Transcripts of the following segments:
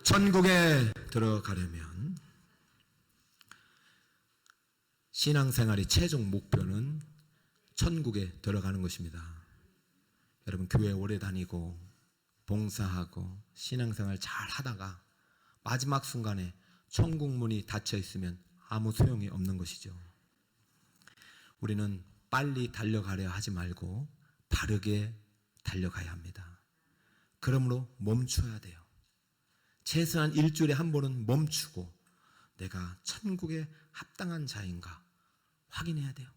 천국에 들어가려면 신앙생활의 최종 목표는 천국에 들어가는 것입니다. 여러분, 교회 오래 다니고 봉사하고 신앙생활 잘 하다가 마지막 순간에 천국 문이 닫혀 있으면 아무 소용이 없는 것이죠. 우리는 빨리 달려가려 하지 말고 바르게 달려가야 합니다. 그러므로 멈춰야 돼요. 최소한 일주일에 한 번은 멈추고 내가 천국에 합당한 자인가 확인해야 돼요.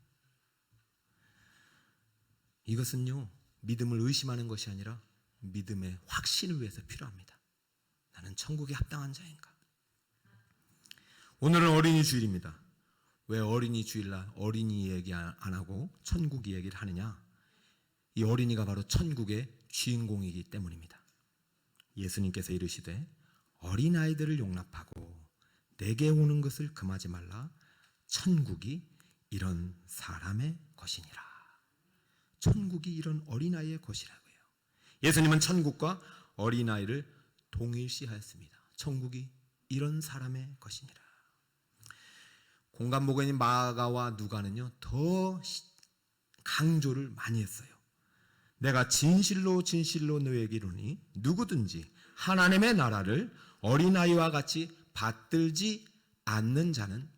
이것은요, 믿음을 의심하는 것이 아니라 믿음의 확신을 위해서 필요합니다. 나는 천국에 합당한 자인가? 오늘은 어린이 주일입니다. 왜 어린이 주일날 어린이 얘기 안 하고 천국 얘기를 하느냐? 이 어린이가 바로 천국의 주인공이기 때문입니다. 예수님께서 이르시되 어린아이들을 용납하고 내게 오는 것을 금하지 말라. 천국이 이런 사람의 것이니라. 천국이 이런 어린아이의 것이라고요. 예수님은 천국과 어린아이를 동일시하였습니다. 천국이 이런 사람의 것이니라. 공간목원인 마가와 누가는요, 더 강조를 많이 했어요. 내가 진실로 진실로 너희에게 이르노니 누구든지 하나님의 나라를 어린아이와 같이 받들지 않는 자는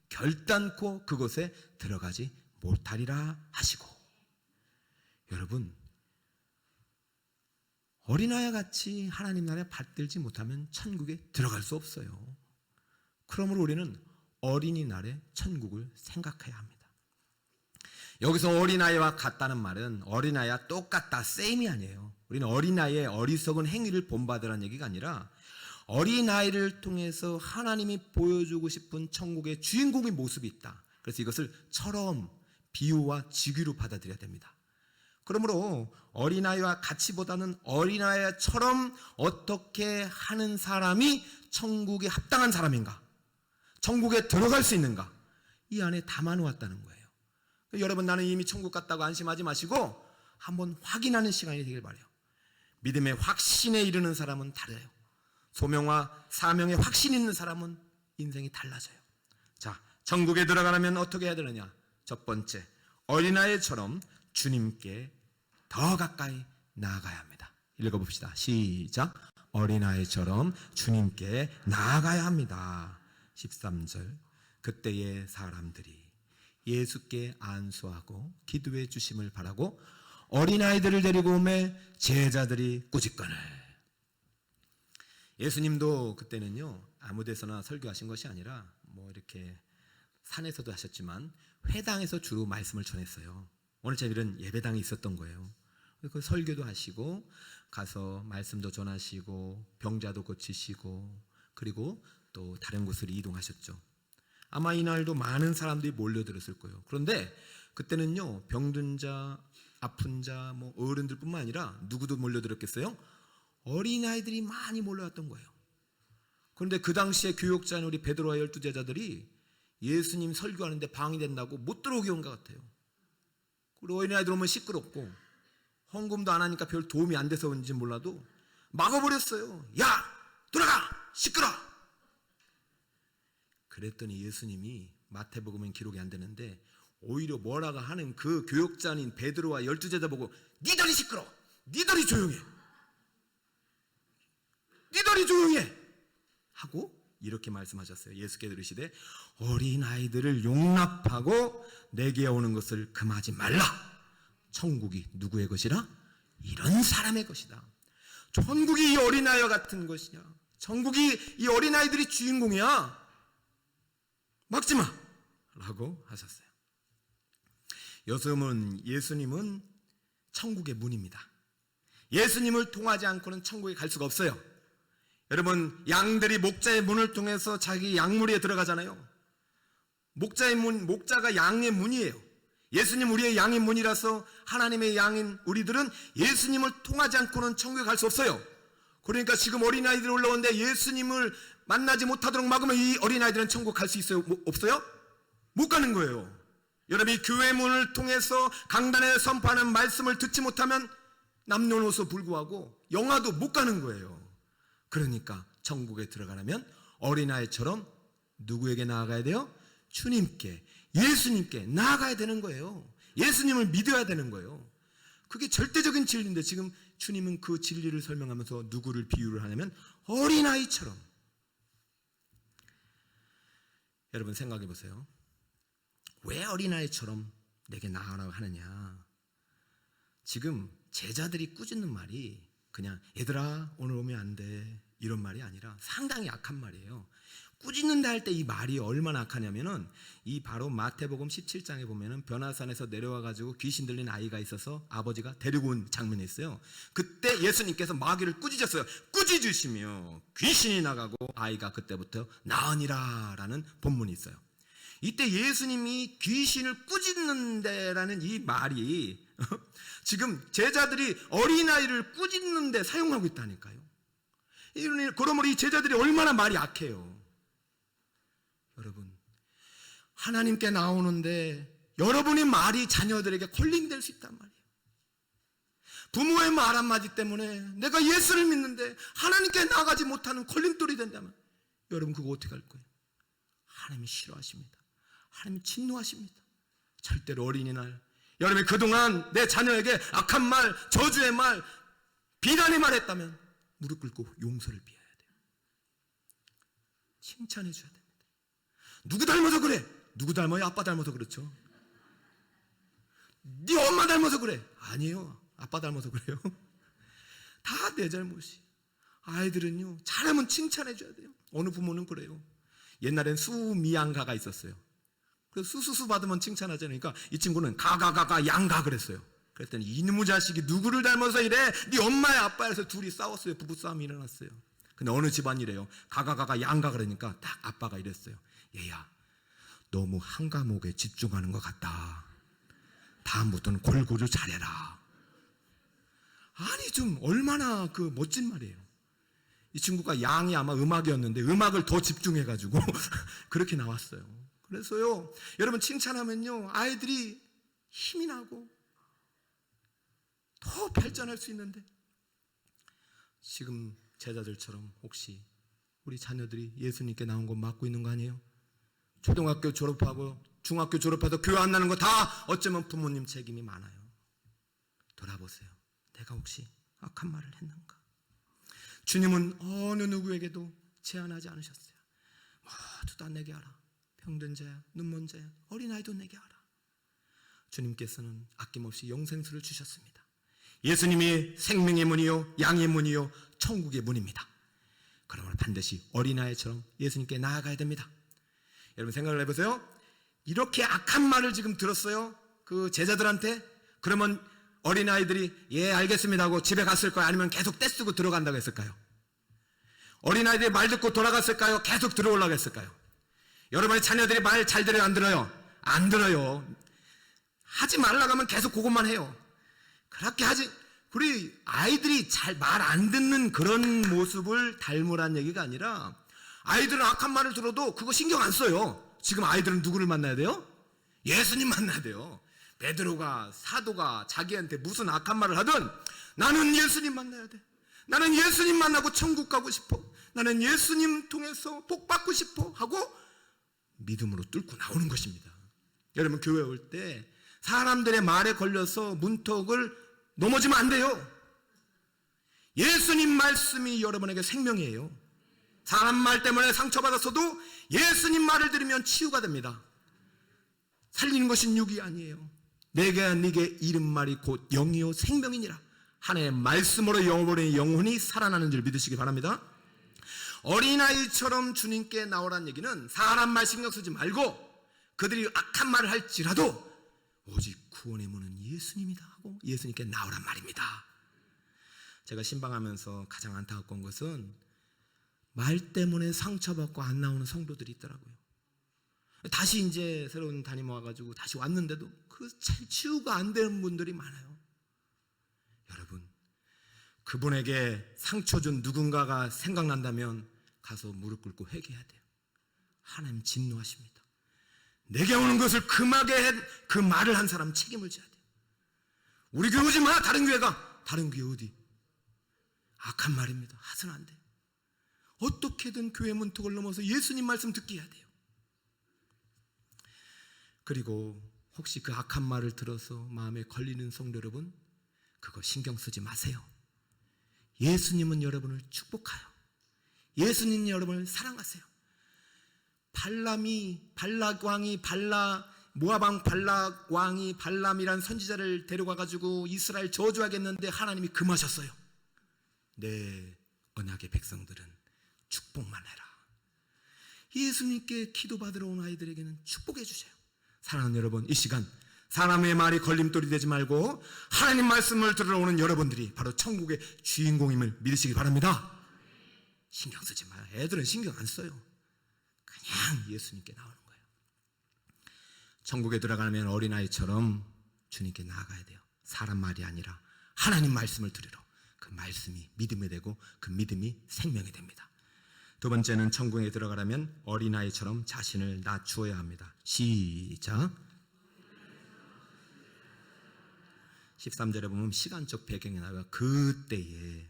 결단코 그곳에 들어가지 못하리라 하시고, 여러분, 어린아이와 같이 하나님 나라에 받들지 못하면 천국에 들어갈 수 없어요. 그러므로 우리는 어린이날에 천국을 생각해야 합니다. 여기서 어린아이와 같다는 말은 어린아이와 똑같다, 세임이 아니에요. 우리는 어린아이의 어리석은 행위를 본받으라는 얘기가 아니라 어린아이를 통해서 하나님이 보여주고 싶은 천국의 주인공의 모습이 있다. 그래서 이것을 처럼 비유와 직유로 받아들여야 됩니다. 그러므로 어린아이와 같이보다는 어린아이처럼 어떻게 하는 사람이 천국에 합당한 사람인가, 천국에 들어갈 수 있는가, 이 안에 담아놓았다는 거예요. 여러분, 나는 이미 천국 갔다고 안심하지 마시고 한번 확인하는 시간이 되길 바라요. 믿음의 확신에 이르는 사람은 다르요. 소명과 사명의 확신 있는 사람은 인생이 달라져요. 자, 천국에 들어가려면 어떻게 해야 되느냐? 첫 번째, 어린아이처럼 주님께 더 가까이 나아가야 합니다. 읽어봅시다. 시작. 어린아이처럼 주님께 나아가야 합니다. 13절. 그때의 사람들이 예수께 안수하고 기도해 주심을 바라고 어린아이들을 데리고 오매 제자들이 꾸짖거늘. 예수님도 그때는요, 아무 데서나 설교하신 것이 아니라 이렇게 산에서도 하셨지만 회당에서 주로 말씀을 전했어요. 오늘처럼 이런 예배당이 있었던 거예요. 그 설교도 하시고 가서 말씀도 전하시고 병자도 고치시고 그리고 또 다른 곳으로 이동하셨죠. 아마 이날도 많은 사람들이 몰려들었을 거예요. 그런데 그때는요, 병든 자, 아픈 자, 어른들뿐만 아니라 누구도 몰려들었겠어요? 어린아이들이 많이 몰려왔던 거예요. 그런데 그 당시에 교역자인 우리 베드로와 12제자들이 예수님 설교하는데 방해된다고 못 들어오게 온 것 같아요. 그리고 어린아이들 오면 시끄럽고 헌금도 안 하니까 별 도움이 안 돼서 온지 몰라도 막아버렸어요. 야! 돌아가! 시끄러! 그랬더니 예수님이 마태복음은 기록이 안 되는데 오히려 뭐라고 하는 그 교역자인 베드로와 12제자 보고 니들이 시끄러! 니들이 조용해! 니들이 조용해! 하고 이렇게 말씀하셨어요. 예수께서 이르시되 어린아이들을 용납하고 내게 오는 것을 금하지 말라. 천국이 누구의 것이라? 이런 사람의 것이다. 천국이 이 어린아이와 같은 것이냐? 천국이 이 어린아이들이 주인공이야. 막지 마! 라고 하셨어요. 예수님은 천국의 문입니다. 예수님을 통하지 않고는 천국에 갈 수가 없어요. 여러분, 양들이 목자의 문을 통해서 자기 양무리에 들어가잖아요. 목자의 문, 목자가 양의 문이에요. 예수님 우리의 양의 문이라서 하나님의 양인 우리들은 예수님을 통하지 않고는 천국에 갈 수 없어요. 그러니까 지금 어린아이들이 올라오는데 예수님을 만나지 못하도록 막으면 이 어린아이들은 천국 갈 수 있어요? 없어요? 못 가는 거예요. 여러분이 교회 문을 통해서 강단에 선포하는 말씀을 듣지 못하면 남녀노소 불구하고 영화도 못 가는 거예요. 그러니까 천국에 들어가려면 어린아이처럼 누구에게 나아가야 돼요? 주님께, 예수님께 나아가야 되는 거예요. 예수님을 믿어야 되는 거예요. 그게 절대적인 진리인데 지금 주님은 그 진리를 설명하면서 누구를 비유를 하냐면 어린아이처럼. 여러분 생각해 보세요. 왜 어린아이처럼 내게 나아가라고 하느냐. 지금 제자들이 꾸짖는 말이 그냥 얘들아 오늘 오면 안 돼 이런 말이 아니라 상당히 악한 말이에요. 꾸짖는다 할 때 이 말이 얼마나 악하냐면은 이 바로 마태복음 17장에 보면은 변화산에서 내려와 가지고 귀신 들린 아이가 있어서 아버지가 데리고 온 장면이 있어요. 그때 예수님께서 마귀를 꾸짖었어요. 꾸짖으시며 귀신이 나가고 아이가 그때부터 나으니라라는 본문이 있어요. 이때 예수님이 귀신을 꾸짖는데라는 이 말이 지금 제자들이 어린아이를 꾸짖는데 사용하고 있다니까요. 그러므로 이 제자들이 얼마나 말이 악해요. 여러분, 하나님께 나오는데 여러분의 말이 자녀들에게 컬링될 수 있단 말이에요. 부모의 말 한마디 때문에 내가 예수를 믿는데 하나님께 나가지 못하는 걸림돌이 된다면 여러분 그거 어떻게 할 거예요? 하나님이 싫어하십니다. 하나님이 진노하십니다. 절대로 어린이날 여러분이 그동안 내 자녀에게 악한 말, 저주의 말, 비난의 말 했다면 무릎 꿇고 용서를 비워야 돼요. 칭찬해 줘야 됩니다. 누구 닮아서 그래? 누구 닮아요? 아빠 닮아서 그렇죠. 네 엄마 닮아서 그래? 아니에요. 아빠 닮아서 그래요. 다 내 잘못이. 아이들은요 잘하면 칭찬해 줘야 돼요. 어느 부모는 그래요. 옛날엔 수미양가가 있었어요. 그래서 수수수 받으면 칭찬하잖아요. 그러니까 이 친구는 가가가가 양가 그랬어요. 그랬더니 이놈의 자식이 누구를 닮아서 이래? 네 엄마야 아빠에서 둘이 싸웠어요. 부부싸움이 일어났어요. 근데 어느 집안이래요. 가가가가 양가 그러니까 딱 아빠가 이랬어요. 얘야 너무 한 과목에 집중하는 것 같다. 다음부터는 골고루 잘해라. 아니 좀 얼마나 그 멋진 말이에요. 이 친구가 양이 아마 음악이었는데 음악을 더 집중해가지고 그렇게 나왔어요. 그래서요 여러분 칭찬하면요 아이들이 힘이 나고 더 발전할 수 있는데 지금 제자들처럼 혹시 우리 자녀들이 예수님께 나온 거 맞고 있는 거 아니에요? 초등학교 졸업하고 중학교 졸업해도 교회 안 나는 거 다 어쩌면 부모님 책임이 많아요. 돌아보세요. 내가 혹시 악한 말을 했는가? 주님은 어느 누구에게도 제한하지 않으셨어요. 모두 다 내게 하라. 병든 자야, 눈먼 자야, 어린아이도 내게 하라. 주님께서는 아낌없이 영생수를 주셨습니다. 예수님이 생명의 문이요 양의 문이요 천국의 문입니다. 그러므로 반드시 어린아이처럼 예수님께 나아가야 됩니다. 여러분 생각을 해보세요. 이렇게 악한 말을 지금 들었어요. 그 제자들한테. 그러면 어린아이들이 예 알겠습니다 하고 집에 갔을 까요? 아니면 계속 떼쓰고 들어간다고 했을까요? 어린아이들이 말 듣고 돌아갔을까요? 계속 들어오려고 했을까요? 여러분의 자녀들이 말 잘 들어요? 안 들어요? 안 들어요. 하지 말라고 하면 계속 그것만 해요. 그렇게 하지. 우리 아이들이 잘 말 안 듣는 그런 모습을 닮으란 얘기가 아니라 아이들은 악한 말을 들어도 그거 신경 안 써요. 지금 아이들은 누구를 만나야 돼요? 예수님 만나야 돼요. 베드로가 사도가 자기한테 무슨 악한 말을 하든 나는 예수님 만나야 돼. 나는 예수님 만나고 천국 가고 싶어. 나는 예수님 통해서 복 받고 싶어 하고 믿음으로 뚫고 나오는 것입니다. 여러분 교회 올 때 사람들의 말에 걸려서 문턱을 넘어지면 안 돼요. 예수님 말씀이 여러분에게 생명이에요. 사람 말 때문에 상처받았어도 예수님 말을 들으면 치유가 됩니다. 살리는 것은 육이 아니에요. 내게 네게 이른 말이 곧 영이요 생명이니라. 하나님의 말씀으로 영혼의 영혼이 살아나는 줄 믿으시기 바랍니다. 어린아이처럼 주님께 나오라는 얘기는 사람 말 신경 쓰지 말고 그들이 악한 말을 할지라도 오직 구원의 문은 예수님이다 하고 예수님께 나오란 말입니다. 제가 신방하면서 가장 안타까운 것은 말 때문에 상처받고 안 나오는 성도들이 있더라고요. 다시 이제 새로운 담임 와가지고 다시 왔는데도 그 치유가 안 되는 분들이 많아요. 여러분 그분에게 상처 준 누군가가 생각난다면 가서 무릎 꿇고 회개해야 돼요. 하나님 진노하십니다. 내게 오는 것을 금하게 한 그 말을 한 사람 책임을 져야 돼요. 우리 교회 오지 마. 다른 교회 가. 다른 교회 어디? 악한 말입니다. 하서는 안 돼. 어떻게든 교회 문턱을 넘어서 예수님 말씀 듣게 해야 돼요. 그리고 혹시 그 악한 말을 들어서 마음에 걸리는 성도 여러분, 그거 신경 쓰지 마세요. 예수님은 여러분을 축복하여 예수님은 여러분을 사랑하세요. 모압왕 발락 왕이 발람이란 선지자를 데려가가지고 이스라엘 저주하겠는데 하나님이 금하셨어요. 내 언약의 백성들은 축복만 해라. 예수님께 기도받으러 온 아이들에게는 축복해 주세요. 사랑하는 여러분, 이 시간 사람의 말이 걸림돌이 되지 말고 하나님 말씀을 들으러 오는 여러분들이 바로 천국의 주인공임을 믿으시기 바랍니다. 신경 쓰지 마요. 애들은 신경 안 써요. 그냥 예수님께 나오는 거예요. 천국에 들어가면 어린아이처럼 주님께 나아가야 돼요. 사람 말이 아니라 하나님 말씀을 들으러. 그 말씀이 믿음이 되고 그 믿음이 생명이 됩니다. 두 번째는 천국에 들어가려면 어린아이처럼 자신을 낮추어야 합니다. 시작. 13절에 보면 시간적 배경이 나와요. 그때에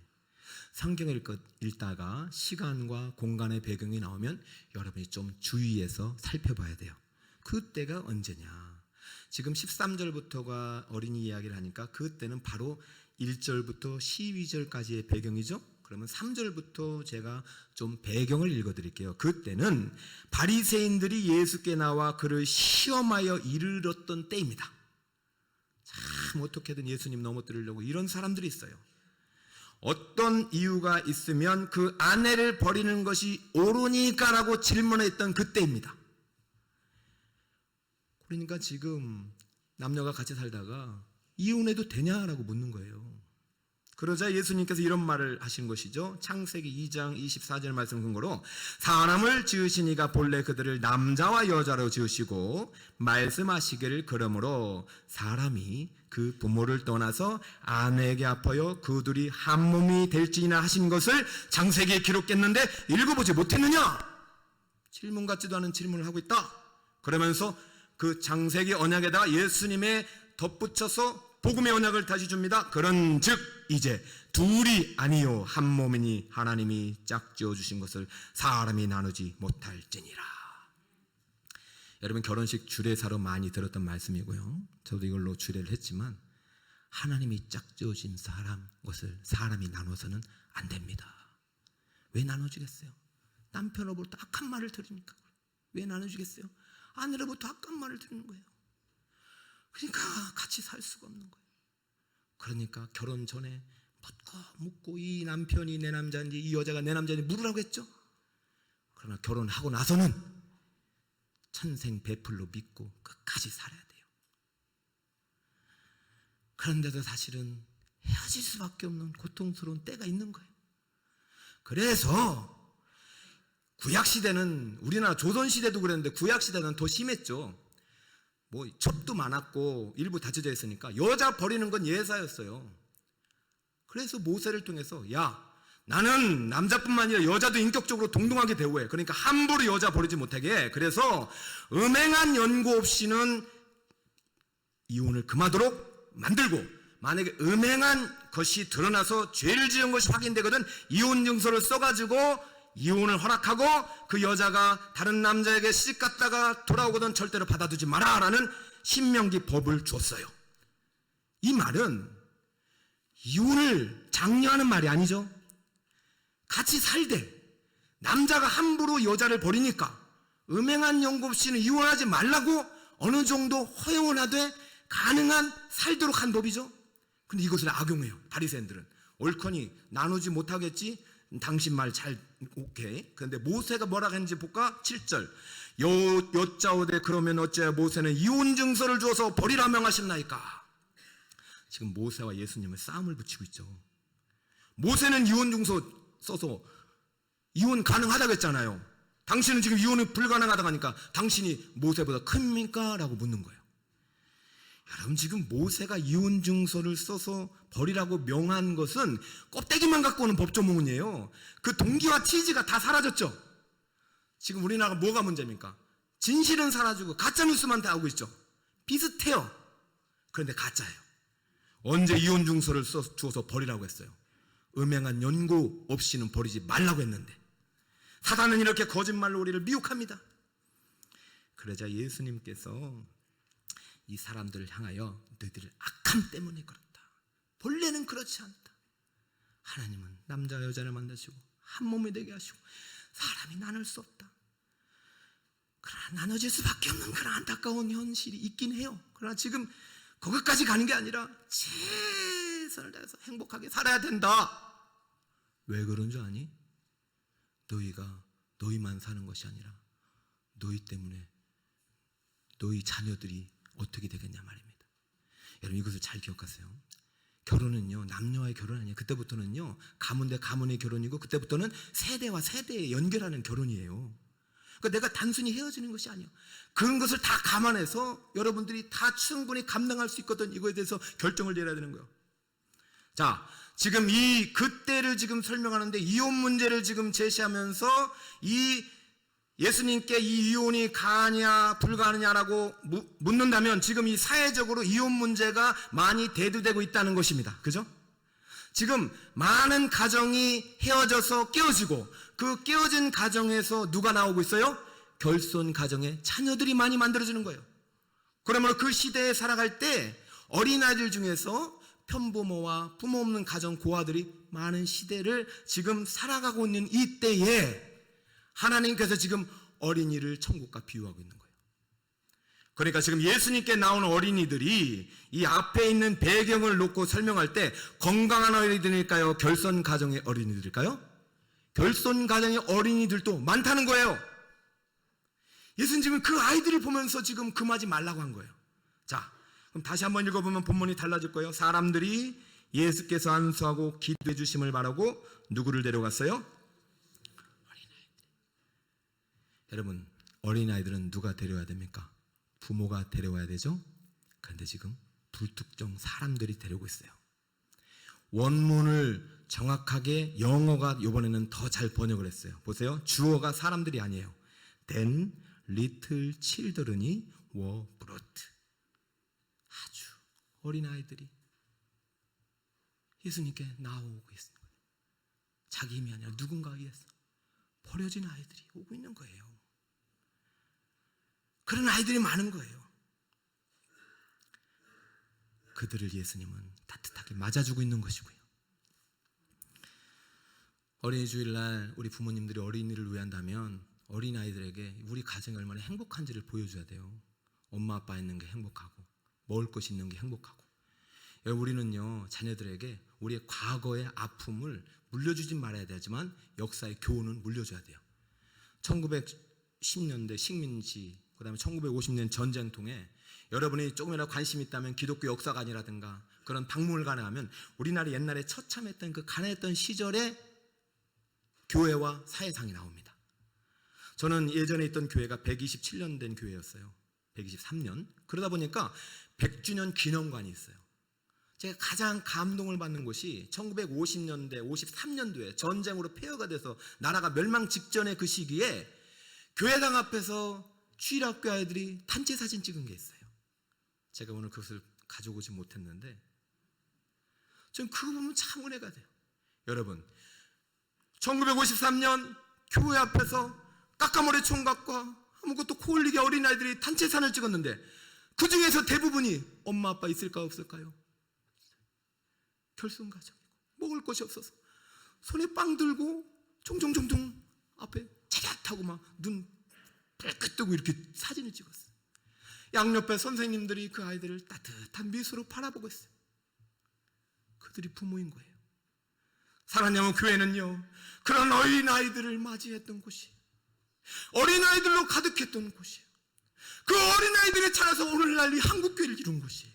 성경을 읽다가 시간과 공간의 배경이 나오면 여러분이 좀 주의해서 살펴봐야 돼요. 그때가 언제냐. 지금 13절부터가 어린이 이야기를 하니까 그때는 바로 1절부터 12절까지의 배경이죠. 그러면 3절부터 제가 좀 배경을 읽어드릴게요. 그때는 바리새인들이 예수께 나와 그를 시험하여 이르렀던 때입니다. 참 어떻게든 예수님 넘어뜨리려고 이런 사람들이 있어요. 어떤 이유가 있으면 그 아내를 버리는 것이 옳으니까라고 질문했던 그때입니다. 그러니까 지금 남녀가 같이 살다가 이혼해도 되냐라고 묻는 거예요. 그러자 예수님께서 이런 말을 하신 것이죠. 창세기 2장 24절 말씀 근거로 사람을 지으시니가 본래 그들을 남자와 여자로 지으시고 말씀하시기를 그러므로 사람이 그 부모를 떠나서 아내에게 아파요 그 둘이 한 몸이 될지니라 하신 것을 창세기에 기록했는데 읽어보지 못했느냐? 질문 같지도 않은 질문을 하고 있다. 그러면서 그 창세기 언약에다가 예수님의 덧붙여서 복음의 언약을 다시 줍니다. 그런즉 이제 둘이 아니요 한 몸이니 하나님이 짝지어 주신 것을 사람이 나누지 못할지니라. 여러분 결혼식 주례사로 많이 들었던 말씀이고요. 저도 이걸로 주례를 했지만 하나님이 짝지어진 것을 사람이 나눠서는 안 됩니다. 왜 나눠주겠어요? 남편으로부터 악한 말을 들으니까. 왜 나눠주겠어요? 아내로부터 악한 말을 듣는 거예요. 그러니까 같이 살 수가 없는 거예요. 그러니까 결혼 전에 묻고 이 남편이 내 남자인지 이 여자가 내 남자인지 물으라고 했죠. 그러나 결혼하고 나서는 천생배풀로 믿고 끝까지 살아야 돼요. 그런데도 사실은 헤어질 수밖에 없는 고통스러운 때가 있는 거예요. 그래서 구약시대는 우리나라 조선시대도 그랬는데 구약시대는 더 심했죠. 첩도 많았고 일부 다쳐져 있으니까 여자 버리는 건 예사였어요. 그래서 모세를 통해서 나는 남자뿐만 아니라 여자도 인격적으로 동등하게 대우해. 그러니까 함부로 여자 버리지 못하게 해. 그래서 음행한 연고 없이는 이혼을 금하도록 만들고 만약에 음행한 것이 드러나서 죄를 지은 것이 확인되거든 이혼 증서를 써가지고 이혼을 허락하고 그 여자가 다른 남자에게 시집 갔다가 돌아오거든 절대로 받아두지 마라라는 신명기 법을 줬어요. 이 말은 이혼을 장려하는 말이 아니죠. 같이 살되 남자가 함부로 여자를 버리니까 음행한 연고 없이는 이혼하지 말라고 어느 정도 허용을 하되 가능한 살도록 한 법이죠. 근데 이것을 악용해요. 바리새인들은 옳거니 나누지 못하겠지. 당신 말 잘 오케이. 그런데 모세가 뭐라고 했는지 볼까? 7절 여짜오되 그러면 어찌하여 모세는 이혼 증서를 주어서 버리라 명하셨나이까. 지금 모세와 예수님은 싸움을 붙이고 있죠. 모세는 이혼 증서 써서 이혼 가능하다고 했잖아요. 당신은 지금 이혼이 불가능하다고 하니까 당신이 모세보다 큽니까? 라고 묻는 거예요. 여러분 지금 모세가 이혼 증서를 써서 버리라고 명한 것은 껍데기만 갖고 오는 법조문이에요. 그 동기와 취지가 다 사라졌죠. 지금 우리나라가 뭐가 문제입니까? 진실은 사라지고 가짜뉴스만 다 하고 있죠. 비슷해요. 그런데 가짜예요. 언제 이혼 증서를 주어서 버리라고 했어요? 음행한 연고 없이는 버리지 말라고 했는데 사단은 이렇게 거짓말로 우리를 미혹합니다. 그러자 예수님께서 이 사람들을 향하여 너희들 악함 때문에 그렇다. 본래는 그렇지 않다. 하나님은 남자와 여자를 만드시고 한 몸이 되게 하시고 사람이 나눌 수 없다. 그러나 나눠질 수밖에 없는 그런 안타까운 현실이 있긴 해요. 그러나 지금 거기까지 가는 게 아니라 최선을 다해서 행복하게 살아야 된다. 왜 그런 줄 아니? 너희가 너희만 사는 것이 아니라 너희 때문에 너희 자녀들이 어떻게 되겠냐 말입니다. 여러분 이것을 잘 기억하세요. 결혼은요 남녀와의 결혼 아니에요. 그때부터는요 가문 대 가문의 결혼이고 그때부터는 세대와 세대에 연결하는 결혼이에요. 그러니까 내가 단순히 헤어지는 것이 아니에요. 그런 것을 다 감안해서 여러분들이 다 충분히 감당할 수 있거든. 이거에 대해서 결정을 내려야 되는 거예요. 자, 지금 이 그때를 지금 설명하는데 이혼 문제를 지금 제시하면서 이 예수님께 이 이혼이 가느냐 불가하느냐라고 묻는다면 지금 이 사회적으로 이혼 문제가 많이 대두되고 있다는 것입니다. 그죠? 지금 많은 가정이 헤어져서 깨어지고 그 깨어진 가정에서 누가 나오고 있어요? 결손 가정에 자녀들이 많이 만들어지는 거예요. 그러므로 그 시대에 살아갈 때 어린아이들 중에서 편부모와 부모 없는 가정 고아들이 많은 시대를 지금 살아가고 있는 이때에 하나님께서 지금 어린이를 천국과 비유하고 있는 거예요. 그러니까 지금 예수님께 나오는 어린이들이 이 앞에 있는 배경을 놓고 설명할 때 건강한 어린이들일까요? 결손 가정의 어린이들일까요? 결손 가정의 어린이들도 많다는 거예요. 예수님 지금 그 아이들을 보면서 지금 금하지 말라고 한 거예요. 자, 그럼 다시 한번 읽어보면 본문이 달라질 거예요. 사람들이 예수께서 안수하고 기도해 주심을 바라고 누구를 데려갔어요? 어린아이들. 여러분 어린아이들은 누가 데려와야 됩니까? 부모가 데려와야 되죠. 그런데 지금 불특정 사람들이 데려오고 있어요. 원문을 정확하게 영어가 이번에는 더 잘 번역을 했어요. 보세요. 주어가 사람들이 아니에요. Then little children이 were brought. 아주 어린아이들이 예수님께 나오고 있습니다. 자기 힘이 아니라 누군가에 의해서 버려진 아이들이 오고 있는 거예요. 그런 아이들이 많은 거예요. 그들을 예수님은 따뜻하게 맞아주고 있는 것이고요. 어린이 주일날 우리 부모님들이 어린이를 위한다면 어린아이들에게 우리 가정이 얼마나 행복한지를 보여줘야 돼요. 엄마 아빠 있는 게 행복하고 먹을 것이 있는 게 행복하고. 우리는요 자녀들에게 우리의 과거의 아픔을 물려주진 말아야 되지만 역사의 교훈은 물려줘야 돼요. 1910년대 식민지 그 다음에 1950년 전쟁통에 여러분이 조금이라도 관심 있다면 기독교 역사관이라든가 그런 박물관에 가면 우리나라 옛날에 처참했던 그 가난했던 시절의 교회와 사회상이 나옵니다. 저는 예전에 있던 교회가 127년 된 교회였어요. 123년. 그러다 보니까 100주년 기념관이 있어요. 제가 가장 감동을 받는 곳이 1950년대, 53년도에 전쟁으로 폐허가 돼서 나라가 멸망 직전의 그 시기에 교회당 앞에서 주일학교 아이들이 단체 사진 찍은 게 있어요. 제가 오늘 그것을 가져오지 못했는데 전 그거 보면 참 은혜가 돼요. 여러분 1953년 교회 앞에서 까까머리 총각과 아무것도 코 흘리게 어린아이들이 단체 사진을 찍었는데 그 중에서 대부분이 엄마 아빠 있을까 없을까요? 결손 가정이고 먹을 것이 없어서 손에 빵 들고 종종종종 앞에 차렷하고 막 눈 뿔끗 뜨고 이렇게 사진을 찍었어요. 양옆에 선생님들이 그 아이들을 따뜻한 미소로 바라보고 있어요. 그들이 부모인 거예요. 사랑하는 교회는요 그런 어린아이들을 맞이했던 곳이에요. 어린아이들로 가득했던 곳이에요. 그 어린아이들이 자라서 오늘날 이 한국교회를 이룬 곳이에요.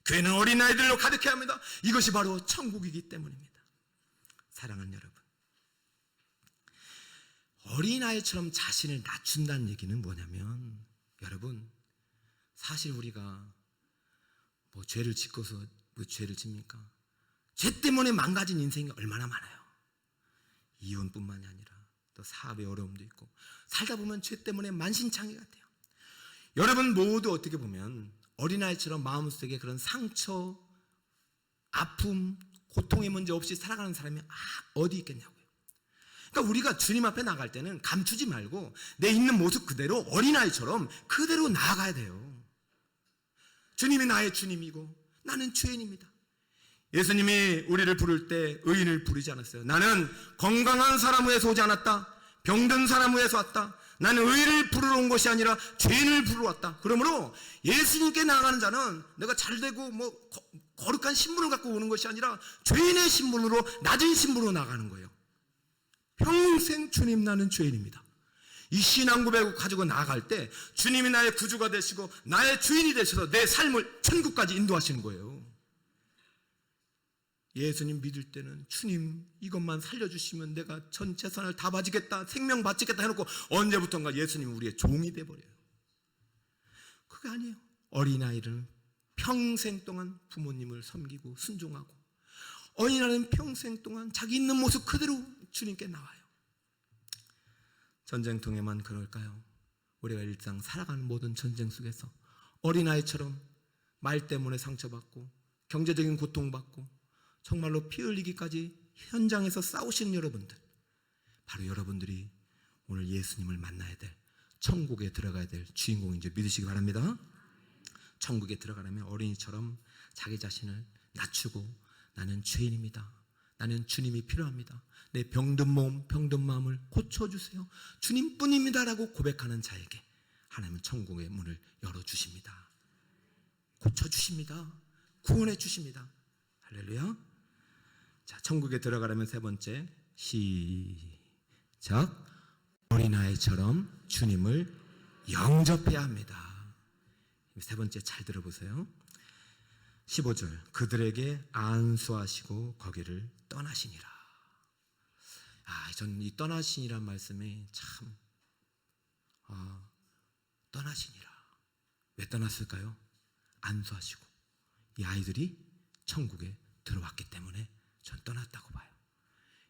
교회는 어린아이들로 가득해야 합니다. 이것이 바로 천국이기 때문입니다. 사랑하는 여러분, 어린아이처럼 자신을 낮춘다는 얘기는 뭐냐면 여러분 사실 우리가 뭐 죄를 짓고서 뭐 죄를 짓니까? 죄 때문에 망가진 인생이 얼마나 많아요. 이혼뿐만이 아니라 또 사업의 어려움도 있고 살다 보면 죄 때문에 만신창이 같아요. 여러분 모두 어떻게 보면 어린아이처럼 마음속에 그런 상처, 아픔, 고통의 문제 없이 살아가는 사람이 어디 있겠냐고요. 그러니까 우리가 주님 앞에 나갈 때는 감추지 말고 내 있는 모습 그대로 어린아이처럼 그대로 나아가야 돼요. 주님이 나의 주님이고 나는 죄인입니다. 예수님이 우리를 부를 때 의인을 부르지 않았어요. 나는 건강한 사람 위에서 오지 않았다. 병든 사람 위에서 왔다. 나는 의인을 부르러 온 것이 아니라 죄인을 부르러 왔다. 그러므로 예수님께 나아가는 자는 내가 잘되고 거룩한 신분을 갖고 오는 것이 아니라 죄인의 신분으로, 낮은 신분으로 나가는 거예요. 평생 주님 나는 죄인입니다. 이 신앙 고백을 가지고 나아갈 때 주님이 나의 구주가 되시고 나의 주인이 되셔서 내 삶을 천국까지 인도하시는 거예요. 예수님 믿을 때는 주님 이것만 살려주시면 내가 전 재산을 다 바치겠다, 생명 바치겠다 해놓고 언제부턴가 예수님은 우리의 종이 돼버려요. 그게 아니에요. 어린아이는 평생 동안 부모님을 섬기고 순종하고, 어린아이는 평생 동안 자기 있는 모습 그대로 주님께 나와요. 전쟁통에만 그럴까요? 우리가 일상 살아가는 모든 전쟁 속에서 어린아이처럼 말 때문에 상처받고 경제적인 고통받고 정말로 피 흘리기까지 현장에서 싸우시는 여러분들, 바로 여러분들이 오늘 예수님을 만나야 될, 천국에 들어가야 될 주인공인지 믿으시기 바랍니다. 천국에 들어가려면 어린이처럼 자기 자신을 낮추고 나는 죄인입니다. 나는 주님이 필요합니다. 내 병든 몸, 병든 마음을 고쳐주세요. 주님뿐입니다 라고 고백하는 자에게 하나님은 천국의 문을 열어주십니다. 고쳐주십니다. 구원해 주십니다. 할렐루야. 자, 천국에 들어가려면 세 번째, 시작. 어린아이처럼 주님을 영접해야 합니다. 세 번째 잘 들어보세요. 15절, 그들에게 안수하시고 거기를 떠나시니라. 저는 이 떠나시니란 말씀이 참, 떠나시니라. 왜 떠났을까요? 안수하시고, 이 아이들이 천국에 들어왔기 때문에 전 떠났다고 봐요.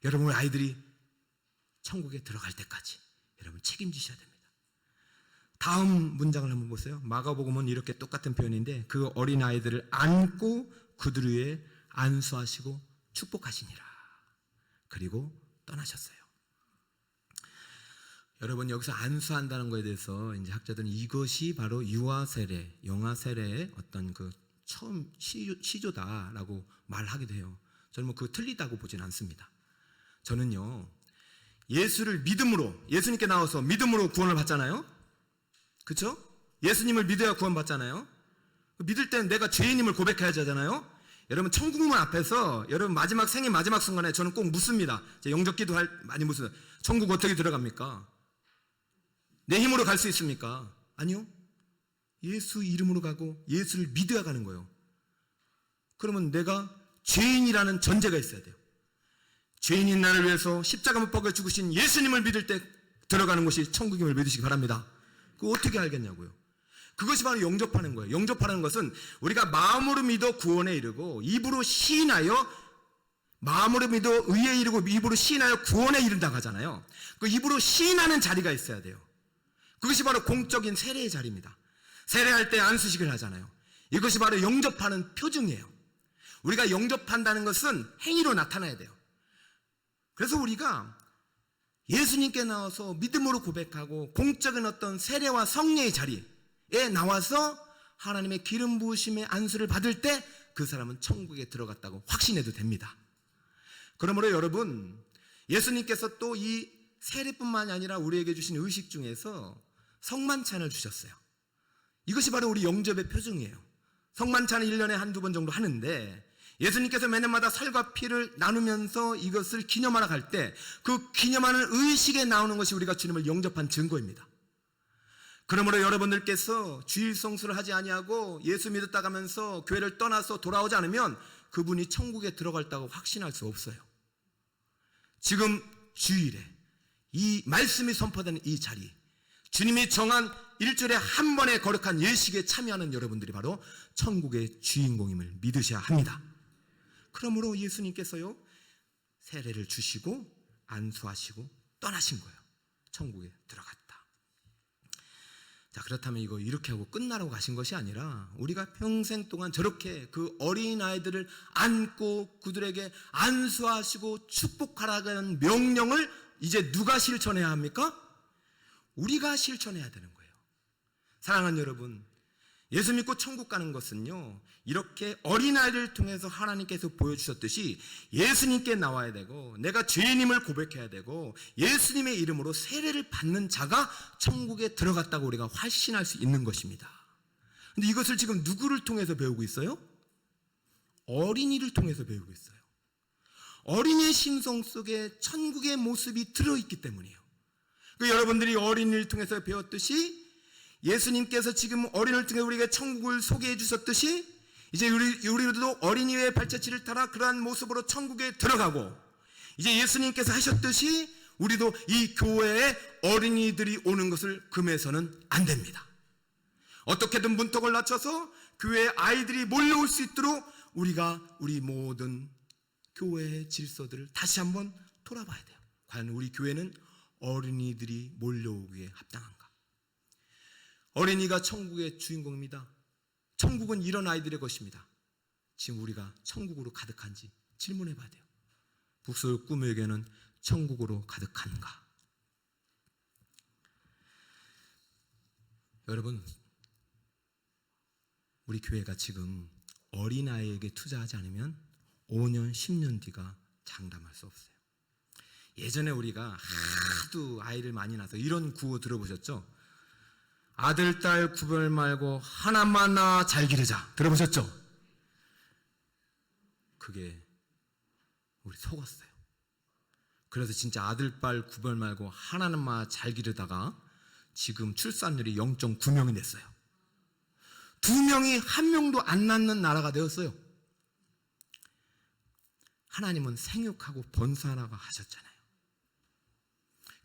여러분, 우리 아이들이 천국에 들어갈 때까지 여러분 책임지셔야 됩니다. 다음 문장을 한번 보세요. 마가복음은 이렇게 똑같은 표현인데, 그 어린아이들을 안고 그들 위에 안수하시고 축복하시니라. 그리고 떠나셨어요. 여러분, 여기서 안수한다는 것에 대해서 이제 학자들은 이것이 바로 유아 세례, 영아 세례의 어떤 그 처음 시조다라고 말하기도 해요. 저는 그 틀리다고 보진 않습니다. 저는요, 예수를 믿음으로, 예수님께 나와서 믿음으로 구원을 받잖아요. 그렇죠? 예수님을 믿어야 구원받잖아요. 믿을 때는 내가 죄인임을 고백해야 하잖아요. 여러분, 천국문 앞에서 여러분 마지막 생의 마지막 순간에 저는 꼭 묻습니다. 영접기도 많이 묻습니다. 천국 어떻게 들어갑니까? 내 힘으로 갈 수 있습니까? 아니요. 예수 이름으로 가고 예수를 믿어야 가는 거예요. 그러면 내가 죄인이라는 전제가 있어야 돼요. 죄인인 나를 위해서 십자가 못 박아 죽으신 예수님을 믿을 때 들어가는 것이 천국임을 믿으시기 바랍니다. 그거 어떻게 알겠냐고요. 그것이 바로 영접하는 거예요. 영접하는 것은 우리가 마음으로 믿어 구원에 이르고 입으로 시인하여, 마음으로 믿어 의에 이르고 입으로 시인하여 구원에 이른다고 하잖아요. 그 입으로 시인하는 자리가 있어야 돼요. 그것이 바로 공적인 세례의 자리입니다. 세례할 때 안수식을 하잖아요. 이것이 바로 영접하는 표징이에요. 우리가 영접한다는 것은 행위로 나타나야 돼요. 그래서 우리가 예수님께 나와서 믿음으로 고백하고 공적인 어떤 세례와 성례의 자리에 나와서 하나님의 기름 부으심의 안수를 받을 때 그 사람은 천국에 들어갔다고 확신해도 됩니다. 그러므로 여러분, 예수님께서 또 이 세례뿐만이 아니라 우리에게 주신 의식 중에서 성만찬을 주셨어요. 이것이 바로 우리 영접의 표징이에요. 성만찬을 1년에 한두 번 정도 하는데, 예수님께서 매년마다 살과 피를 나누면서 이것을 기념하러 갈 때 그 기념하는 의식에 나오는 것이 우리가 주님을 영접한 증거입니다. 그러므로 여러분들께서 주일 성수를 하지 아니하고 예수 믿었다 가면서 교회를 떠나서 돌아오지 않으면 그분이 천국에 들어갈다고 확신할 수 없어요. 지금 주일에 이 말씀이 선포되는 이 자리, 주님이 정한 일주일에 한 번의 거룩한 예식에 참여하는 여러분들이 바로 천국의 주인공임을 믿으셔야 합니다. 그러므로 예수님께서요, 세례를 주시고 안수하시고 떠나신 거예요. 천국에 들어갔다. 자, 그렇다면 이거 이렇게 하고 끝나라고 가신 것이 아니라 우리가 평생 동안 저렇게 그 어린아이들을 안고 그들에게 안수하시고 축복하라는 명령을 이제 누가 실천해야 합니까? 우리가 실천해야 되는 거예요. 사랑하는 여러분, 예수 믿고 천국 가는 것은요, 이렇게 어린아이를 통해서 하나님께서 보여주셨듯이 예수님께 나와야 되고, 내가 죄인임을 고백해야 되고, 예수님의 이름으로 세례를 받는 자가 천국에 들어갔다고 우리가 확신할 수 있는 것입니다. 근데 이것을 지금 누구를 통해서 배우고 있어요? 어린이를 통해서 배우고 있어요. 어린이의 심성 속에 천국의 모습이 들어있기 때문이에요. 여러분들이 어린이를 통해서 배웠듯이 예수님께서 지금 어린이를 통해 우리에게 천국을 소개해 주셨듯이 이제 우리도 어린이의 발자취를 따라 그러한 모습으로 천국에 들어가고, 이제 예수님께서 하셨듯이 우리도 이 교회에 어린이들이 오는 것을 금해서는 안 됩니다. 어떻게든 문턱을 낮춰서 교회에 아이들이 몰려올 수 있도록 우리가 우리 모든 교회의 질서들을 다시 한번 돌아봐야 돼요. 과연 우리 교회는 어린이들이 몰려오기에 합당한가? 어린이가 천국의 주인공입니다. 천국은 이런 아이들의 것입니다. 지금 우리가 천국으로 가득한지 질문해 봐야 돼요. 북서울 꿈에게는 천국으로 가득한가? 여러분, 우리 교회가 지금 어린아이에게 투자하지 않으면 5년, 10년 뒤가 장담할 수 없어요. 예전에 우리가 하도 아이를 많이 낳아서 이런 구호 들어보셨죠? 아들, 딸 구별 말고 하나만 낳아 잘 기르자. 들어보셨죠? 그게 우리 속았어요. 그래서 진짜 아들, 딸 구별 말고 하나만 잘 기르다가 지금 출산율이 0.9명이 됐어요. 2명이 1명도 안 낳는 나라가 되었어요. 하나님은 생육하고 번성하라고 하셨잖아요.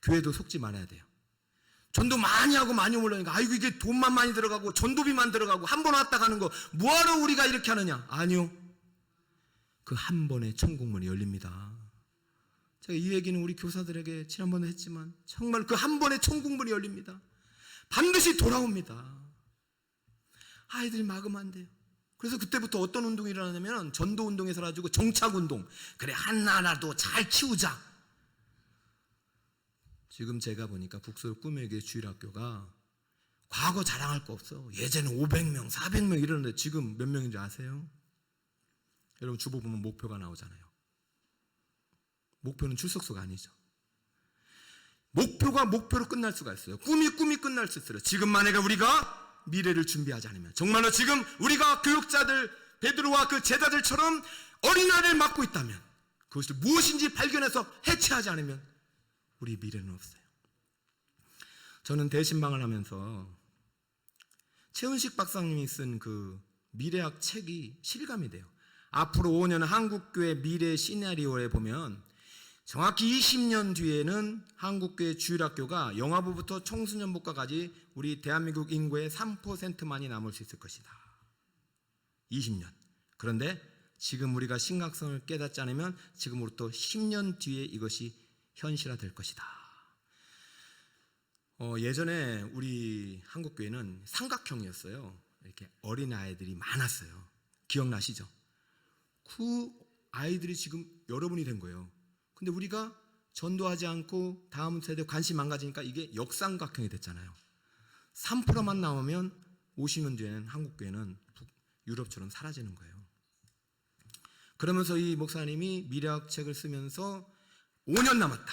교회도 속지 말아야 돼요. 전도 많이 하고 많이 올라오니까 아이고 이게 돈만 많이 들어가고 전도비만 들어가고 한 번 왔다 가는 거 뭐하러 우리가 이렇게 하느냐? 아니요. 그 한 번에 천국문이 열립니다. 제가 이 얘기는 우리 교사들에게 지난번에 했지만 정말 그 한 번에 천국문이 열립니다. 반드시 돌아옵니다. 아이들 막으면 안 돼요. 그래서 그때부터 어떤 운동이 일어나냐면 전도운동에서 가지고 정착운동. 그래, 하나라도 잘 키우자. 지금 제가 보니까 북서울 꿈의 교회 주일학교가 과거 자랑할 거 없어. 예전에 500명, 400명 이러는데 지금 몇 명인지 아세요? 여러분 주보 보면 목표가 나오잖아요. 목표는 출석수가 아니죠. 목표가 목표로 끝날 수가 있어요. 꿈이 끝날 수 있어요. 지금 만약에 우리가 미래를 준비하지 않으면, 정말로 지금 우리가 교육자들, 베드로와 그 제자들처럼 어린아이를 맡고 있다면, 그것을 무엇인지 발견해서 해체하지 않으면 우리 미래는 없어요. 저는 대신방을 하면서 최은식 박사님이 쓴 그 미래학 책이 실감이 돼요. 앞으로 5년 한국교회 미래 시나리오에 보면 정확히 20년 뒤에는 한국교회 주일학교가 영아부부터 청소년부까지 우리 대한민국 인구의 3%만이 남을 수 있을 것이다. 20년. 그런데 지금 우리가 심각성을 깨닫지 않으면 지금으로부터 10년 뒤에 이것이 현실화될 것이다. 예전에 우리 한국교회는 삼각형이었어요. 이렇게 어린아이들이 많았어요. 기억나시죠? 그 아이들이 지금 여러분이 된 거예요. 근데 우리가 전도하지 않고 다음 세대 관심 안 가지니까 이게 역삼각형이 됐잖아요. 3%만 나오면 50년 뒤에는 한국교회는 유럽처럼 사라지는 거예요. 그러면서 이 목사님이 미래학 책을 쓰면서 5년 남았다.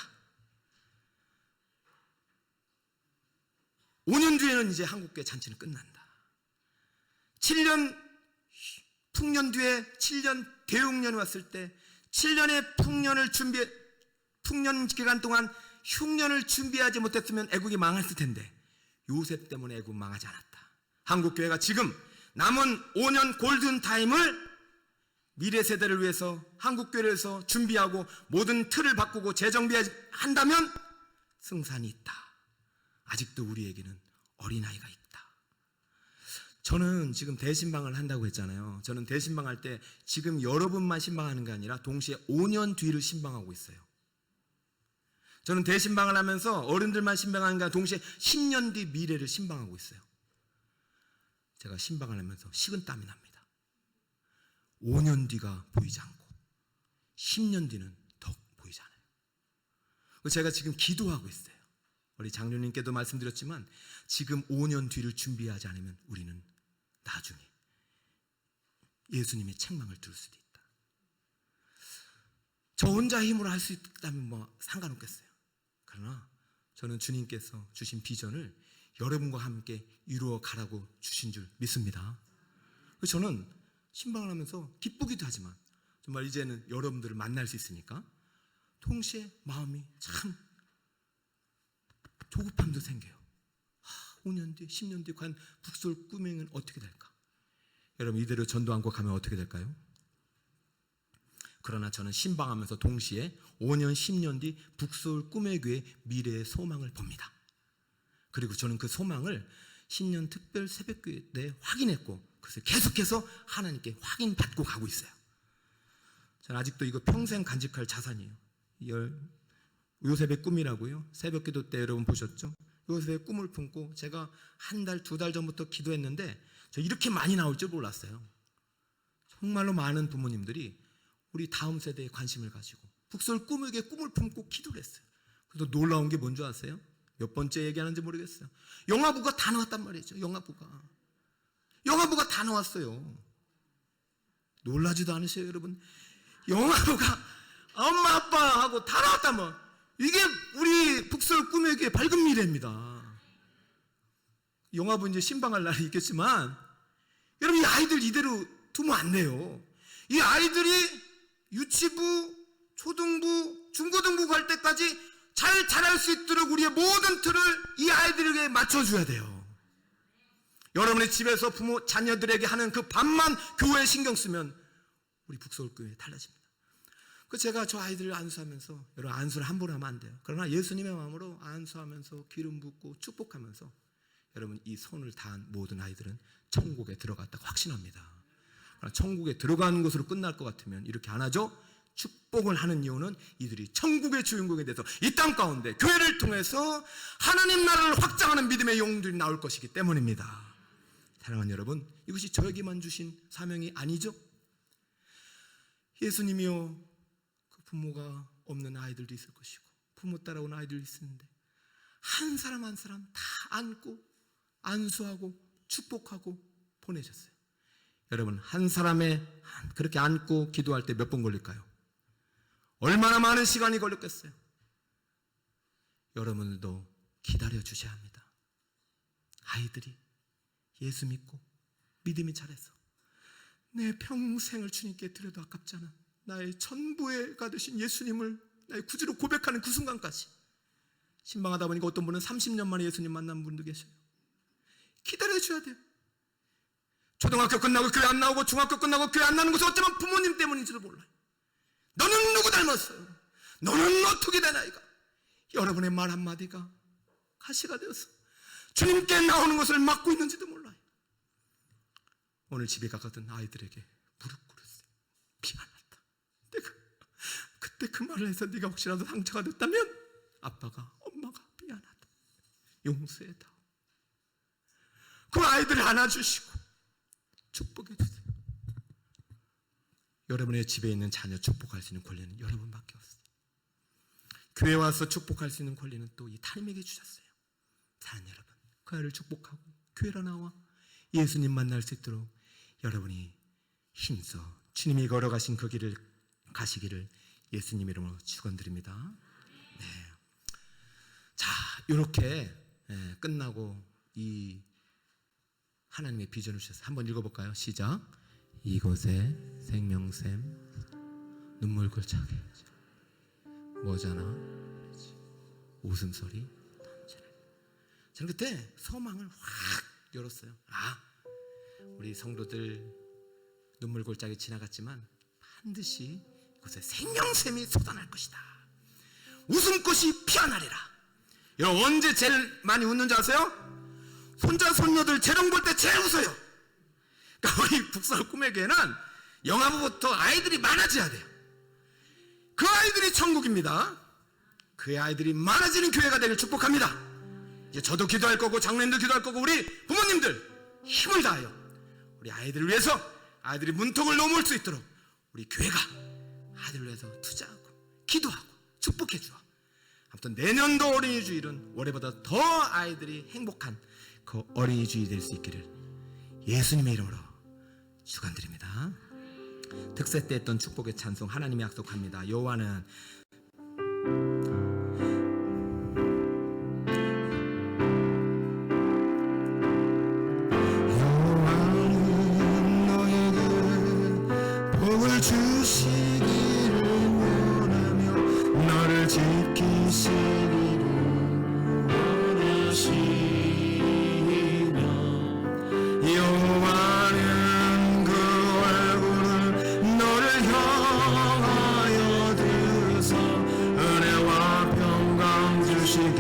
5년 뒤에는 이제 한국교회 잔치는 끝난다. 7년 풍년 뒤에 7년 대흉년이 왔을 때 7년의 풍년 기간 동안 흉년을 준비하지 못했으면 애국이 망했을 텐데 요셉 때문에 애국 망하지 않았다. 한국교회가 지금 남은 5년 골든타임을 미래 세대를 위해서 한국교회를 위해서 준비하고 모든 틀을 바꾸고 재정비한다면 승산이 있다. 아직도 우리에게는 어린아이가 있다. 저는 지금 대신방을 한다고 했잖아요. 저는 대신방 할 때 지금 여러분만 신방하는 게 아니라 동시에 5년 뒤를 신방하고 있어요. 저는 대신방을 하면서 어른들만 신방하는 게 아니라 동시에 10년 뒤 미래를 신방하고 있어요. 제가 신방을 하면서 식은땀이 납니다. 5년 뒤가 보이지 않고 10년 뒤는 더 보이지 않아요. 제가 지금 기도하고 있어요. 우리 장로님께도 말씀드렸지만 지금 5년 뒤를 준비하지 않으면 우리는 나중에 예수님의 책망을 들을 수도 있다. 저 혼자 힘으로 할 수 있다면 뭐 상관없겠어요. 그러나 저는 주님께서 주신 비전을 여러분과 함께 이루어 가라고 주신 줄 믿습니다. 그래서 저는 신방을 하면서 기쁘기도 하지만 정말 이제는 여러분들을 만날 수 있으니까 동시에 마음이 참 조급함도 생겨요. 5년 뒤, 10년 뒤 과연 북소울 꿈행은 어떻게 될까? 여러분 이대로 전도 않고 가면 어떻게 될까요? 그러나 저는 신방하면서 동시에 5년, 10년 뒤 북소울 꿈의 교회 미래의 소망을 봅니다. 그리고 저는 그 소망을 신년 특별 새벽교회 때 확인했고 그래서 계속해서 하나님께 확인받고 가고 있어요. 저는 아직도 이거 평생 간직할 자산이에요. 요셉의 꿈이라고요. 새벽기도 때 여러분 보셨죠? 요셉의 꿈을 품고 제가 한 달, 2달 전부터 기도했는데 저 이렇게 많이 나올 줄 몰랐어요. 정말로 많은 부모님들이 우리 다음 세대에 관심을 가지고 북소울 꿈에게 꿈을 품고 기도를 했어요. 그래서 놀라운 게 뭔지 아세요? 몇 번째 얘기하는지 모르겠어요. 영화부가 다 나왔단 말이죠. 영화부가 다 나왔어요. 놀라지도 않으세요 여러분? 영화부가 엄마 아빠하고 다 나왔다면 이게 우리 북소울 꿈의 교회 밝은 미래입니다. 영화부 이제 신방할 날이 있겠지만 여러분 이 아이들 이대로 두면 안 돼요. 이 아이들이 유치부, 초등부, 중고등부 갈 때까지 잘 자랄 수 있도록 우리의 모든 틀을 이 아이들에게 맞춰줘야 돼요. 여러분의 집에서 부모, 자녀들에게 하는 그 반만 교회에 신경 쓰면 우리 북소울 교회 달라집니다. 그 제가 저 아이들을 안수하면서 여러분 안수를 함부로 하면 안 돼요. 그러나 예수님의 마음으로 안수하면서 기름 붓고 축복하면서 여러분 이 손을 다한 모든 아이들은 천국에 들어갔다고 확신합니다. 그러나 천국에 들어가는 것으로 끝날 것 같으면 이렇게 안 하죠. 축복을 하는 이유는 이들이 천국의 주인공이 돼서 이 땅 가운데 교회를 통해서 하나님 나라를 확장하는 믿음의 영웅들이 나올 것이기 때문입니다. 사랑하는 여러분, 이것이 저에게만 주신 사명이 아니죠. 예수님이요, 그 부모가 없는 아이들도 있을 것이고 부모 따라온 아이들도 있었는데 한 사람 한 사람 다 안고 안수하고 축복하고 보내셨어요. 여러분 한 사람의 그렇게 안고 기도할 때 몇 번 걸릴까요? 얼마나 많은 시간이 걸렸겠어요? 여러분들도 기다려 주셔야 합니다. 아이들이 예수 믿고 믿음이 잘해서 내 평생을 주님께 드려도 아깝지 않은 나의 전부가 되신 예수님을 나의 구주로 고백하는 그 순간까지 신방하다 보니까 어떤 분은 30년 만에 예수님 만난 분도 계셔요. 기다려 줘야 돼요. 초등학교 끝나고 교회 안 나오고 중학교 끝나고 교회 안 나는 것은 어쩌면 부모님 때문인지도 몰라요. 너는 누구 닮았어요? 너는 어떻게 된 아이가? 여러분의 말 한마디가 가시가 되어서 주님께 나오는 것을 막고 있는지도 몰라요. 오늘 집에 가거든 아이들에게 무릎 꿇으세요. 미안하다. 내가 그때 그 말을 해서 네가 혹시라도 상처가 됐다면 아빠가 엄마가 미안하다. 용서해다. 그 아이들을 안아주시고 축복해 주세요. 여러분의 집에 있는 자녀 축복할 수 있는 권리는 여러분밖에 없어요. 교회 와서 축복할 수 있는 권리는 또 이 타님에게 주셨어요. 사랑하는 여러분, 그 아이를 축복하고 교회로 나와 예수님 만날 수 있도록 여러분이 힘써 주님이 걸어가신 그 길을 가시기를 예수님 이름으로 축원드립니다. 네. 자, 이렇게 끝나고 이 하나님의 비전을 주셔서 한번 읽어볼까요? 시작. 이곳에 생명샘 눈물 골짜기 뭐잖아 웃음소리 저는 그때 소망을 확 열었어요. 우리 성도들 눈물 골짜기 지나갔지만 반드시 이곳에 생명샘이 솟아날 것이다. 웃음꽃이 피어나리라. 여러분 언제 제일 많이 웃는 줄 아세요? 손자 손녀들 재롱 볼 때 제일 웃어요. 그러니까 우리 북소울 꿈의 교회는 영아부부터 아이들이 많아져야 돼요. 그 아이들이 천국입니다. 그 아이들이 많아지는 교회가 되길 축복합니다. 이제 저도 기도할 거고 장로님도 기도할 거고 우리 부모님들 힘을 다하여 우리 아이들을 위해서 아이들이 문턱을 넘을 수 있도록 우리 교회가 아이들을 위해서 투자하고 기도하고 축복해 주어 아무튼 내년도 어린이 주일은 올해보다 더 아이들이 행복한 그 어린이 주일이 될 수 있기를 예수님의 이름으로 축원드립니다. 특세 때 했던 축복의 찬송 하나님이 약속합니다. 여호와는 복을 주시기를 원하며 너를 지키시기를 원하시며 여호와는 그 얼굴을 너를 향하여 드서 은혜와 평강 주시기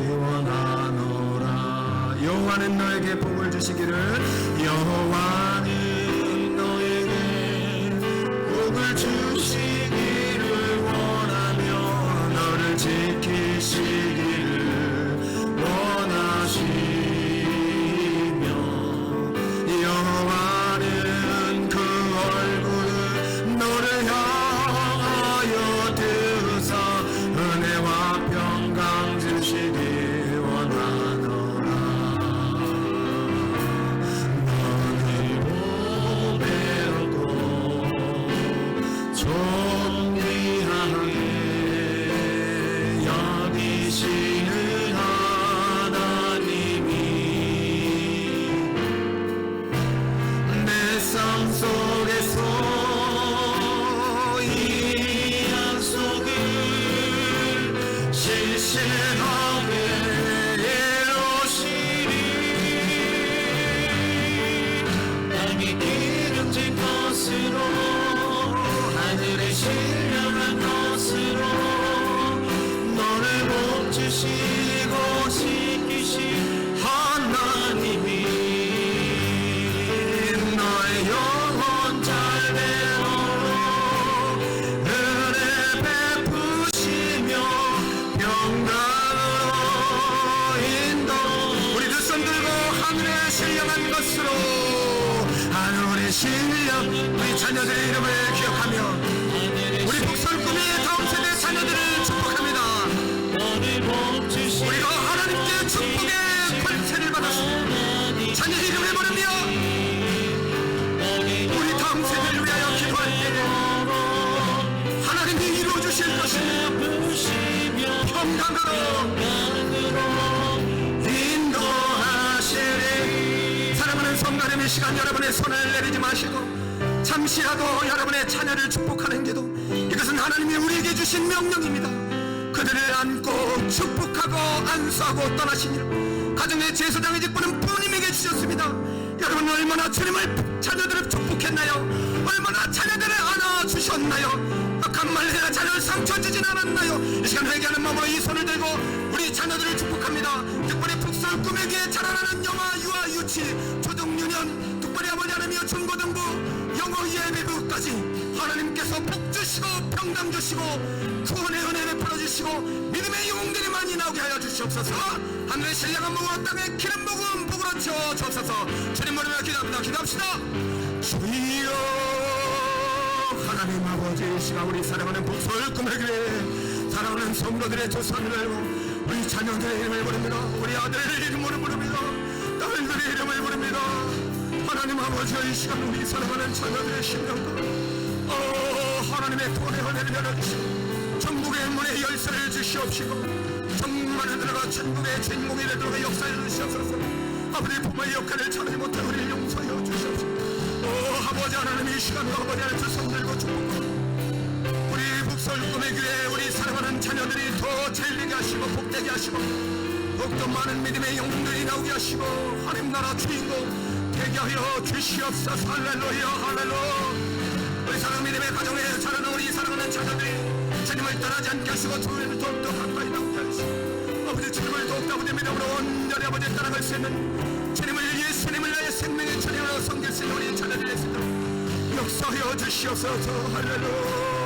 원하노라. 여호와는 너에게 복을 주시기를 여호와는 너에게 복을 주시기를 원하며 너를 지키시기를 원하시며 여호와는 그 얼굴을 너를 향하여 드서 은혜와 평강 주시기 원하노라. 너를 보배롭고 존귀하게 여기시는 하나님이 내 삶 속에서 이 약속을 실실하게 이루시리. 땅이 기름진 것으로 하늘에 신령한 것으로 너를 복주시고 지키신 하나님이 너의 영혼 잘되도록 은혜 베푸시며 평강으로 인도. 우리 두 손 들고 하늘에 신령한 것으로 하늘의 신령 우리 자녀들의 이름을 기억하며 우리 북설꿈의 다음 세대 자녀들을 축복합니다. 우리가 하나님께 축복의 권세를 받았습니다. 자녀 이름을 부르며 우리 다음 세대를 위하여 기도할 때 하나님이 이루어주실 것입니다. 평강으로 인도하시리. 사랑하는 성도님의 시간 여러분의 손을 내리지 마시고 잠시라도 여러분의 자녀를 축복하는 기도, 이것은 하나님이 우리에게 주신 명령입니다. 그들을 안고 축복하고 안수하고 떠나시니라. 가정의 제사장의 직분은 부모님에게 주셨습니다. 여러분 얼마나 주님을 자녀들을 축복했나요? 얼마나 자녀들을 안아주셨나요? 악한 말이나 자녀를 상처 주진 않았나요? 이 시간 회개하는 마음으로 이 손을 들고 우리 자녀들을 축복합니다. 특별히 북설 꿈에 기에 자라나는 영아, 유아, 유치, 초등, 유년, 특별히 아버지 하나님이여 중고등부, 영어 예배부까지 하나님께서 복 주시고 평강 주시고 구원의 은혜를 풀어주시고 믿음의 영웅들이 많이 나오게 하여 주시옵소서. 하늘의 신령한 목으로 땅에 기름 부음 복으로 채워 주옵소서. 주님 부르며 기도합니다. 기도합시다. 주여 하나님 아버지, 이 시간 우리 사랑하는 북설 꿈의 교회 사랑하는 성도들의 조상을 알고 우리 자녀들의 이름을 부릅니다. 우리 아들의 이름을 부릅니다. 딸들의 이름을 부릅니다. 하나님 아버지, 이 시간 우리 사랑하는 자녀들의 심령과 하나님의 구원의 은혜를 열어주시고 천국의 문의 열쇠를 주시옵시고 정문에 들어가 천국의 주인공이 되도록 역사해 주시옵소서. 아버지 부모의 역할을 잘하지 못해 우리를 용서하여 주시옵소서. 아버지 하나님, 이 시간 아버지 하나님 두 손 들고 축복하고 우리 북설 꿈의 교회 우리 사랑하는 자녀들이 더 잘되게 하시고 복되게 하시고 더욱더 많은 믿음의 영웅들이 나오게 하시고 하나님 나라 주인공 되게 하여 주시옵소서. 할렐루야 할렐루야. 우리 사랑 믿음의 가정에 자라는 우리 사랑하는 자녀들이 주님을 떠나지 않게 하시고 주님을 더욱더 가까이 나오게 하시고 아버지 주님을 더욱더 아버지 믿음으로 온전히 아버지 따라갈 수 있는 주님을 예수님을 나의 생명의 주님으로 섬길 수 있는 우리 자녀들이 있습니다. 역사하여 주시옵소서. 할렐루야.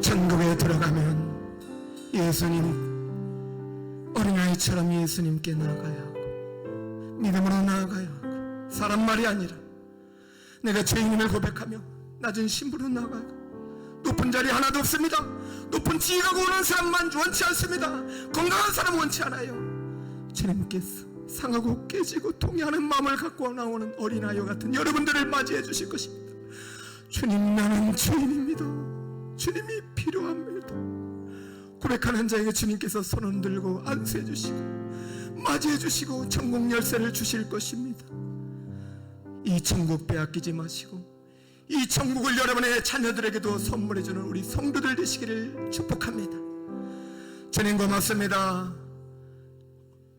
천국에 들어가면 예수님 어린아이처럼 예수님께 나가야 하고 믿음으로 나아가야 하고, 사람 말이 아니라 내가 죄인임을 고백하며 낮은 신부로 나아가고, 높은 자리 하나도 없습니다. 높은 지위가 오는 사람만 원치 않습니다. 건강한 사람 원치 않아요. 주님께서 상하고 깨지고 통해하는 마음을 갖고 나오는 어린아이와 같은 여러분들을 맞이해 주실 것입니다. 주님, 나는 죄인입니다. 주님이 필요합니다. 고백하는 자에게 주님께서 손을 들고 안수해 주시고 맞이해 주시고 천국 열쇠를 주실 것입니다. 이 천국 빼앗기지 마시고 이 천국을 여러분의 자녀들에게도 선물해 주는 우리 성도들 되시기를 축복합니다. 주님 고맙습니다.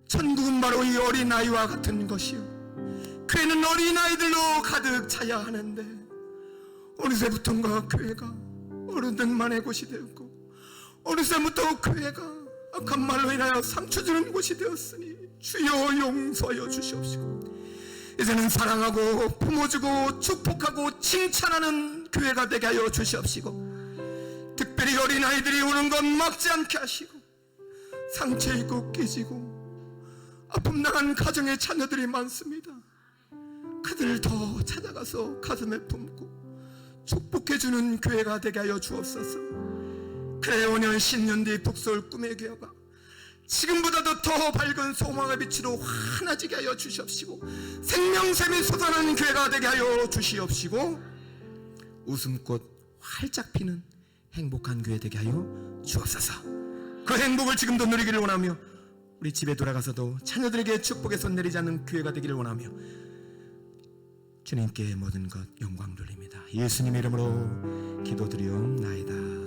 천국은 바로 이 어린아이와 같은 것이요, 교회는 어린아이들로 가득 차야 하는데 어느새부턴가 교회가 어른들만의 곳이 되었고, 어느새부터 교회가 악한 말로 인하여 상처 주는 곳이 되었으니 주여 용서하여 주시옵시고, 이제는 사랑하고 품어주고 축복하고 칭찬하는 교회가 되게 하여 주시옵시고, 특별히 어린아이들이 오는 것 막지 않게 하시고, 상처 입고 깨지고 아픔 당한 가정의 자녀들이 많습니다. 그들을 더 찾아가서 가슴에 품고 축복해주는 교회가 되게 하여 주옵소서. 그래 5년 10년 뒤 북서울 꿈의 교회가 지금보다도 더 밝은 소망의 빛으로 환해지게 하여 주시옵시고, 생명샘이 솟아나는 교회가 되게 하여 주시옵시고, 웃음꽃 활짝 피는 행복한 교회 되게 하여 주옵소서. 그 행복을 지금도 누리기를 원하며 우리 집에 돌아가서도 자녀들에게 축복의 손 내리지 않는 교회가 되기를 원하며 주님께 모든 것 영광 돌립니다. 예수님의 이름으로 기도드리옵나이다.